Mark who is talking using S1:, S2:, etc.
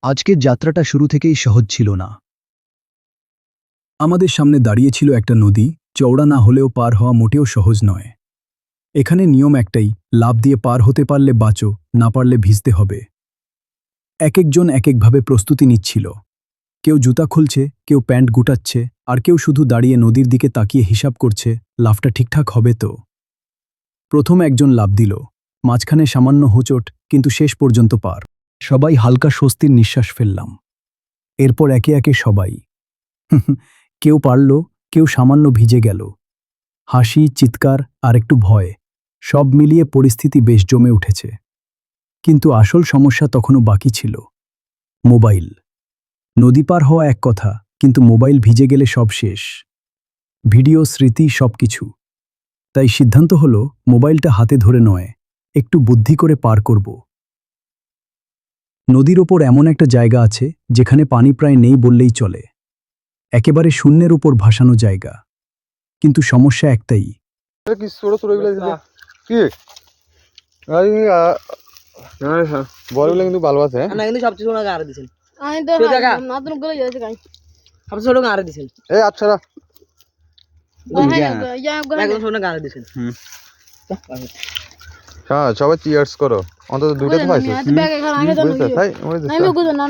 S1: আজকের যাত্রাটা শুরু থেকেই সহজ ছিল না। আমাদের সামনে দাঁড়িয়েছিল একটা নদী, চওড়া না হলেও পার হওয়া মোটেও সহজ নয়। এখানে নিয়ম একটাই, লাফ দিয়ে পার হতে পারলে বাঁচো, না পারলে ভিজতে হবে। এক একজন এক একভাবে প্রস্তুতি নিচ্ছিল। কেউ জুতা খুলছে, কেউ প্যান্ট গুটাচ্ছে, আর কেউ শুধু দাঁড়িয়ে নদীর দিকে তাকিয়ে হিসাব করছে লাফটা ঠিকঠাক হবে তো। প্রথম একজন লাফ দিল, মাঝখানে সামান্য হোঁচট, কিন্তু শেষ পর্যন্ত পার। সবাই হালকা স্বস্তির নিঃশ্বাস ফেললাম। এরপর একে একে সবাই কেউ পারল, কেউ সামান্য ভিজে গেল। হাসি, চিৎকার আর একটু ভয়, সব মিলিয়ে পরিস্থিতি বেশ জমে উঠেছে। কিন্তু আসল সমস্যা তখনও বাকি ছিল। মোবাইল। নদী পার হওয়া এক কথা, কিন্তু মোবাইল ভিজে গেলে সব শেষ। ভিডিও, স্মৃতি, সবকিছু। তাই সিদ্ধান্ত হলো মোবাইলটা হাতে ধরে নয়, একটু বুদ্ধি করে পার করব। নদীর ওপর এমন একটা জায়গা আছে যেখানে পানি প্রায় নেই বললেই চলে। একেবারে শূন্যের উপর ভাসানো জায়গা। কিন্তু সমস্যা একটাই।
S2: বলগুলো কিন্তু ভালো আছে
S3: না কিন্তু সবচেয়ে ছোট গাড়ি দিছেন
S4: আমি তো নতুন করে যাইতে গাই
S3: সবচেয়ে ছোট গাড়ি দিছেন
S2: এই আচ্ছা
S3: একদম ছোট গাড়ি দিছেন
S2: সবাই চিয়ার্স করো, অন্তত দুইটা তো পাইছো।
S4: আমি ব্যাগে খান আমি তো
S2: বুঝতে তাই
S4: আমি বুঝো না